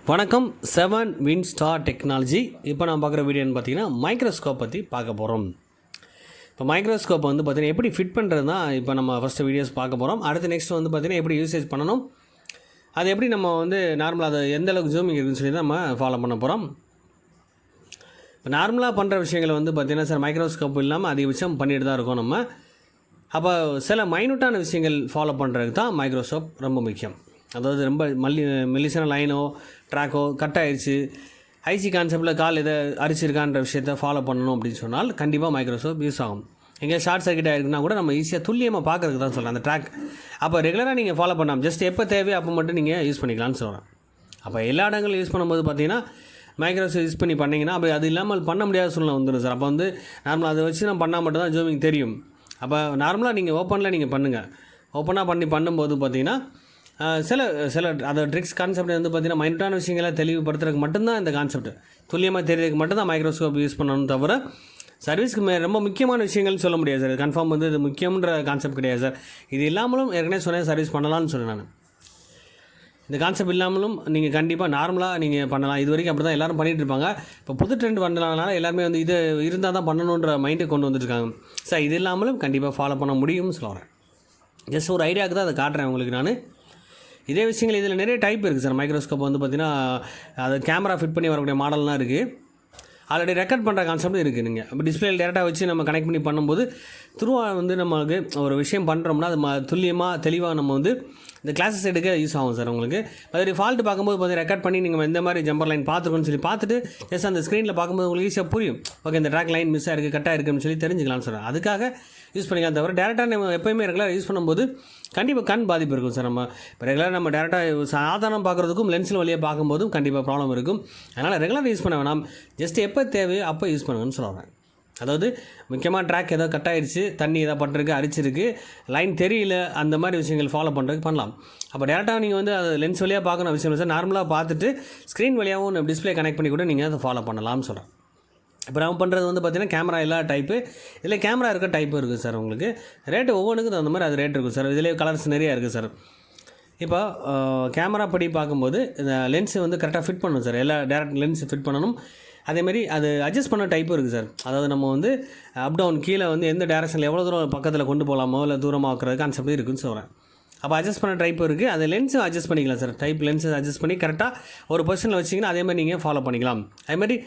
வணக்கம் 7 win star technology. இப்போ நான் பார்க்குற வீடியோன்னு பார்த்தீங்கன்னா மைக்ரோஸ்கோப் பற்றி பார்க்க போகிறோம். இப்போ மைக்ரோஸ்கோப் வந்து பார்த்தீங்கன்னா எப்படி ஃபிட் பண்ணுறது தான் இப்போ நம்ம ஃபஸ்ட்டு வீடியோஸ் பார்க்க போகிறோம். அடுத்து நெக்ஸ்ட் வந்து பார்த்தீங்கன்னா எப்படி யூசேஜ் பண்ணணும், அது எப்படி நம்ம வந்து நார்மலாக அது எந்த அளவுக்கு ஜூமிங் இருக்குதுன்னு சொல்லி தான் நம்ம ஃபாலோ பண்ண போகிறோம். இப்போ நார்மலாக பண்ணுற விஷயங்களை வந்து பார்த்திங்கன்னா சார் மைக்ரோஸ்கோப் இல்லாமல் அதிகபட்சம் பண்ணிட்டு தான் இருக்கோம் நம்ம. அப்போ சில மைனூட்டான விஷயங்கள் ஃபாலோ பண்ணுறதுக்கு தான் மைக்ரோஸ்கோப் ரொம்ப முக்கியம். அதாவது ரொம்ப மெல்லிசான லைனோ ட்ராக்கோ கட் ஆகிடுச்சு, ஐசி கான்செப்டில் கால் எதை அரிச்சிருக்கான்ற விஷயத்தை ஃபாலோ பண்ணணும் அப்படின்னு சொன்னால் கண்டிப்பாக மைக்ரோஸ்கோப் யூஸ் ஆகும். எங்கே ஷார்ட் சர்க்கிட் ஆகிருக்குன்னா கூட நம்ம ஈஸியாக துல்லியமாக பார்க்குறதுக்கு தான் சொல்கிறேன் அந்த ட்ராக். அப்போ ரெகுலராக நீங்கள் ஃபாலோ பண்ணலாம், ஜஸ்ட் எப்போ தேவையோ அப்போ மட்டும் நீங்கள் யூஸ் பண்ணிக்கலாம்னு சொல்கிறேன். அப்போ எல்லா இடங்களும் யூஸ் பண்ணும்போது பார்த்தீங்கன்னா மைக்ரோஸ்கோப் யூஸ் பண்ணி பண்ணிங்கன்னா அப்போ அது இல்லாமல் பண்ண முடியாத சூழ்நிலை வந்துடும் சார். அப்போ வந்து நார்மலாக அதை வச்சு நான் பண்ணால் மட்டும் தான் ஜூமிங் தெரியும். அப்போ நார்மலாக நீங்கள் ஓப்பனில் நீங்கள் பண்ணுங்கள். ஓப்பனாக பண்ணும்போது பார்த்தீங்கன்னா சில அந்த ட்ரிக்ஸ் கான்செப்ட் வந்து பார்த்திங்கன்னா மைனூட்டான விஷயங்களை தெளிவுபடுத்துறதுக்கு மட்டும்தான் இந்த கான்செப்ட், துல்லியமாக தெரியறதுக்கு மட்டும்தான் மைக்ரோஸ்கோப் யூஸ் பண்ணணும். தவிர சர்வீஸ்க்கு ரொம்ப முக்கியமான விஷயங்கள் சொல்ல முடியாது சார். கன்ஃபார்ம் வந்து இது முக்கியன்ற கான்செப்ட் கிடையாது சார். இது இல்லாமலும் ஏற்கனவே சொன்னேன் சர்வீஸ் பண்ணலாம்னு சொன்னேன் நான். இந்த கான்செப்ட் இல்லாமலும் நீங்கள் கண்டிப்பாக நார்மலாக நீங்கள் பண்ணலாம். இது வரைக்கும் அப்படி தான் எல்லோரும் பண்ணிகிட்டு இருப்பாங்க. இப்போ புது ட்ரெண்ட் பண்ணலாம்னால எல்லாருமே வந்து இது இருந்தால் தான் பண்ணணுன்ற மைண்டை கொண்டு வந்துட்டுருக்காங்க சார். இது இல்லாமலும் கண்டிப்பாக ஃபாலோ பண்ண முடியும்னு சொல்கிறேன். ஜஸ்ட் ஒரு ஐடியாவுக்கு தான் அதை காட்டுறேன் உங்களுக்கு நான். இதே விஷயங்கள் இதில் நிறைய டைப் இருக்குது சார். மைக்ரோஸ்கோப் வந்து பார்த்திங்கன்னா அது கேமரா ஃபிட் பண்ணி வரக்கூடிய மாடல்லாம் இருக்குது. ஆல்ரெடி ரெக்கார்ட் பண்ணுற கான்செப்ட் இருக்குது. நீங்கள் இப்போ டிஸ்பிளேயில் டேரெக்டாக வச்சு நம்ம கனெக்ட் பண்ணி பண்ணும்போது திரும்ப வந்து நமக்கு ஒரு விஷயம் பண்ணுறோம்னா அது துல்லியமாக தெளிவாக நம்ம வந்து இந்த கிளாஸஸ் எடுக்க யூஸ் ஆகும் சார். உங்களுக்கு அது ஃபால்ட்டு பார்க்கும்போது பார்த்து ரெக்கார்ட் பண்ணி நீங்கள் எந்த மாதிரி ஜம்பர் லைன் பார்த்துருக்கோன்னு சொல்லி பார்த்துட்டு ஜஸ்ட் அந்த ஸ்க்ரீனில் பார்க்கும்போது உங்களுக்கு ஈஸியாக புரியும். ஓகே, இந்த ட்ராக் லைன் மிஸ் ஆகிருக்கு, கட்டாக இருக்குன்னு சொல்லி தெரிஞ்சுக்கலாம்னு சொல்கிறேன். அதுக்காக யூஸ் பண்ணிக்கலாம். தவிர டேரெக்டாக நம்ம எப்போயுமே ரெகுலராக யூஸ் பண்ணும்போது கண்டிப்பாக கண் பாதிப்பு இருக்கும் சார். நம்ம இப்போ ரெகுலராக நம்ம டேரெக்டாக சாதாரணம் பார்க்குறதுக்கும் லென்ஸில் வழியாக பார்க்கும்போதும் கண்டிப்பாக ப்ராப்ளம் இருக்கும். அதனால் ரெகுலராக யூஸ் பண்ண வேணாம், ஜஸ்ட் எப்போ தேவையோ அப்போ யூஸ் பண்ணுங்கன்னு சொல்கிறேன். அதாவது முக்கியமாக ட்ராக் ஏதோ கட் ஆகிடுச்சு, தண்ணி ஏதோ பட்டிருக்கு, அரிச்சிருக்கு, லைன் தெரியல, அந்த மாதிரி விஷயங்கள் ஃபாலோ பண்ணுறதுக்கு பண்ணலாம். அப்போ டேரெக்டாக நீங்கள் வந்து அது லென்ஸ் வழியாக பார்க்கணும் விஷயம் சார். நார்மலாக பார்த்துட்டு ஸ்க்ரீன் வழியாகவும் டிஸ்பிளே கனெக்ட் பண்ணி கூட நீங்கள் அதை ஃபாலோ பண்ணலாம்னு சொல்கிறேன். இப்போ நம்ம பண்ணுறது வந்து பார்த்திங்கன்னா கேமரா எல்லா டைப்பு, இதில் கேமரா இருக்க டைப்பு இருக்குது சார். உங்களுக்கு ரேட்டு ஒவ்வொன்றுக்கும் தகுந்த மாதிரி அது ரேட் இருக்கும் சார். இதிலே கலர்ஸ் நிறையா இருக்குது சார். இப்போ கேமரா படி பார்க்கும்போது இந்த லென்ஸு வந்து கரெக்டாக ஃபிட் பண்ணணும் சார். எல்லா டேரக்ட் லென்ஸ் ஃபிட் பண்ணணும். அதேமாதிரி அது அட்ஜஸ்ட் பண்ண டைப்பும் இருக்குது சார். அதாவது நம்ம வந்து அப் டவுன் கீழே வந்து எந்த டேரக்ஷனில் எவ்வளோ தூரம் பக்கத்தில் கொண்டு போகலாமோ இல்லை தூரமாக ஆக்குறது கான்செப்ட் இருக்குதுன்னு சொல்கிறேன். அப்போ அட்ஜஸ்ட் பண்ண டைப்பு இருக்குது. அது லென்ஸும் அட்ஜஸ்ட் பண்ணிக்கலாம் சார். டைப் லென்ஸை அட்ஜஸ்ட் பண்ணி கரெக்டாக ஒரு பொசிஷனில் வச்சிங்கன்னா அதேமாதிரி நீங்கள் ஃபாலோ பண்ணிக்கலாம். அதேமாதிரி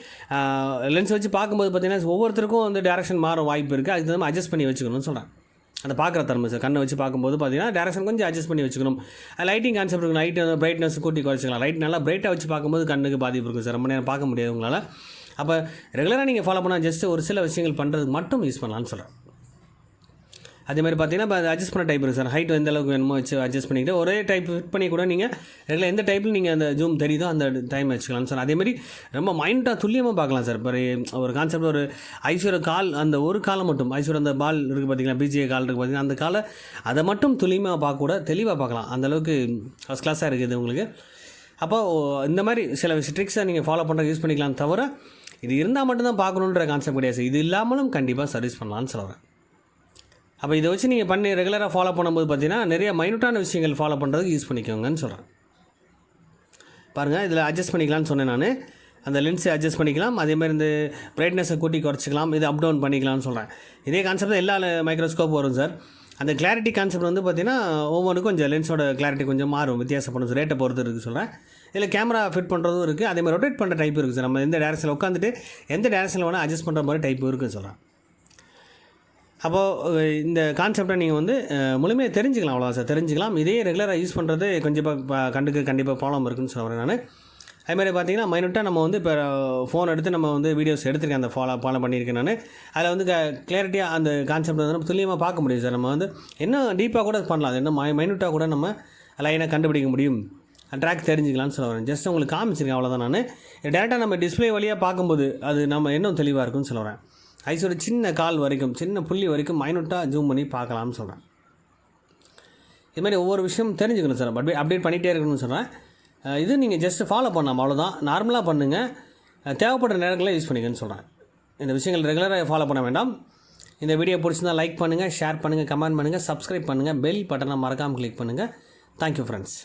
லென்ஸ் வச்சு பார்க்கும்போது பார்த்திங்கன்னா ஒவ்வொருத்தருக்கும் வந்து டேரக்ஷன் மாற வாய்ப்பு இருக்குது. அதுக்கு நம்ம அட்ஜஸ்ட் பண்ணி வச்சுக்கணும்னு சொல்கிறேன். அந்த பார்க்குற தன்மை சார். கண்ணை வச்சு பார்க்கும்போது பார்த்திங்கன்னா டேரக்ஷன் கொஞ்சம் அட்ஜஸ்ட் பண்ணி வச்சுக்கணும். லைட்டிங் கான்செப்ட் இருக்கும். லைட் வந்து பிரைட்னஸ் கூட்டி குறைச்சிக்கலாம். லைட் நல்லா பிரைட்டாக வச்சு பார்க்கும்போது கண்ணுக்கு பாதிப்பு இருக்கும் சார். ரொம்ப நேரம் பார்க்க முடியாது உங்களால். அப்போ ரெகுலராக நீங்கள் ஃபாலோ பண்ணால் ஜஸ்ட் ஒரு சில விஷயங்கள் பண்ணுறதுக்கு மட்டும் யூஸ் பண்ணலான்னு சொல்கிறேன். அதேமாதிரி பார்த்தீங்கன்னா இப்போ அது அட்ஜஸ்ட் பண்ண டைப் இருக்குது சார். ஹைட் எந்த அளவுக்கு வேணுமோ வச்சு அட்ஜஸ்ட் பண்ணிக்கிட்டு ஒரே டைப் ஃபிட் பண்ணி கூட நீங்கள் ரெகுலர் எந்த டைப்பில் நீங்கள் அந்த ஜூம் தெரியுதோ அந்த டைம் வச்சுக்கலாம் சார். அதேமாதிரி ரொம்ப மைண்டாக துல்லியமாக பார்க்கலாம் சார். இப்போ ஒரு கான்செப்ட் ஒரு ஐஸ்வர்ய கால், அந்த ஒரு காலை மட்டும் ஐஸ்வர்ய அந்த பால் இருக்குது பார்த்தீங்களா, பிஜே கால் இருக்குது பார்த்தீங்கன்னா, அந்த காலை அதை மட்டும் துல்லியமாக பார்க்கக்கூட தெளிவாக பார்க்கலாம். அந்தளவுக்கு ஃபஸ்ட் கிளாஸாக இருக்குது உங்களுக்கு. அப்போது இந்த மாதிரி சில ட்ரிக்ஸை நீங்கள் ஃபாலோ பண்ணுற யூஸ் பண்ணிக்கலாம். தவிர இது இருந்தால் மட்டும்தான் பார்க்கணுன்ற கான்செப்ட் கிடையாது. இது இல்லாமலும் கண்டிப்பாக சர்வீஸ் பண்ணலான்னு சொல்கிறேன். அப்போ இதை வச்சு நீங்கள் பண்ணி ரெகுலராக ஃபாலோ பண்ணும்போது பார்த்தீங்கன்னா நிறைய மைனூட்டான விஷயங்கள் ஃபாலோ பண்ணுறதுக்கு யூஸ் பண்ணிக்கோங்கன்னு சொல்கிறேன். பாருங்கள், இதில் அட்ஜஸ்ட் பண்ணிக்கலாம்னு சொன்னேன் நான். அந்த லென்ஸை அட்ஜஸ்ட் பண்ணிக்கலாம். அதேமாதிரி இந்த பிரைட்னஸை கூட்டி குறைச்சிக்கலாம். இது அப் டவுன் பண்ணிக்கலாம்னு சொல்கிறேன். இதே கான்செப்ட் எல்லா மைக்ரோஸ்கோப் வரும் சார். அந்த கிளாரிட்டி கான்செப்ட் வந்து பார்த்திங்கன்னா ஒவ்வொன்றுக்கும் கொஞ்சம் லென்ஸோட கிளாரிட்டி கொஞ்சம் மாறும், வித்தியாசப்படும் சார். ரேட்டை பொறுத்து இருக்குது சொல்கிறேன். இதில் கேமரா ஃபிட் பண்ணுறதும் இருக்குது. அதேமாதிரி ரொட்டேட் பண்ணுற டைப் இருக்குது சார். நம்ம எந்த டேரக்ஷனில் உட்காந்துட்டு எந்த டேரக்ஷனில் வேணால் அட்ஜஸ்ட் பண்ணுற மாதிரி டைப்பு இருக்குன்னு சொல்கிறேன். அப்போது இந்த கான்செப்டை நீங்கள் வந்து முழுமையாக தெரிஞ்சுக்கலாம். அவ்வளோதான் சார், தெரிஞ்சுக்கலாம். இதே ரெகுலராக யூஸ் பண்ணுறது கண்டிப்பாக ப்ராப்ளம் இருக்குதுன்னு சொல்கிறேன் நான். அதுமாதிரி பார்த்தீங்கன்னா மைனூட்டாக நம்ம வந்து இப்போ ஃபோன் எடுத்து நம்ம வந்து வீடியோஸ் எடுத்துருக்கேன், அந்த ஃபாலோ பண்ணியிருக்கேன் நான். அதில் வந்து கிளாரிட்டியாக அந்த கான்செப்ட் வந்து நம்ம துல்லியமாக பார்க்க முடியும் சார். நம்ம வந்து இன்னும் டீப்பாக கூட பண்ணலாம். அது இன்னும் மைனூட்டாக கூட நம்ம லைனாக கண்டுபிடிக்க முடியும். ட்ராக் தெரிஞ்சுக்கலான்னு சொல்ல வரேன். ஜஸ்ட் உங்களுக்கு காமிச்சிருக்கேன், அவ்வளோதான். நான் டேரெக்டாக நம்ம டிஸ்பிளே வழியாக பார்க்கும்போது அது நம்ம இன்னும் தெளிவாக இருக்குன்னு சொல்ல வரேன். ஐஸோட சின்ன கால் வரைக்கும், சின்ன புள்ளி வரைக்கும் மைனூட்டாக ஜூம் பண்ணி பார்க்கலாம்னு சொல்கிறேன். இதுமாதிரி ஒவ்வொரு விஷயம் தெரிஞ்சுக்கணும் சார். அப்டேட் பண்ணிகிட்டே இருக்கணும்னு சொல்கிறேன். இது நீங்கள் ஜஸ்ட் ஃபாலோ பண்ணாமல் அவ்வளோதான். நார்மலாக பண்ணுங்கள், தேவைப்படுற நேரங்களில் யூஸ் பண்ணிக்கன்னு சொல்கிறேன். இந்த விஷயங்கள் ரெகுலராக ஃபாலோ பண்ண வேண்டாம். இந்த வீடியோ பிடிச்சிருந்தால் லைக் பண்ணுங்கள், ஷேர் பண்ணுங்கள், கமெண்ட் பண்ணுங்கள், சப்ஸ்கிரைப் பண்ணுங்கள், பெல் பட்டனை மறக்காமல் கிளிக் பண்ணுங்கள். Thank you friends.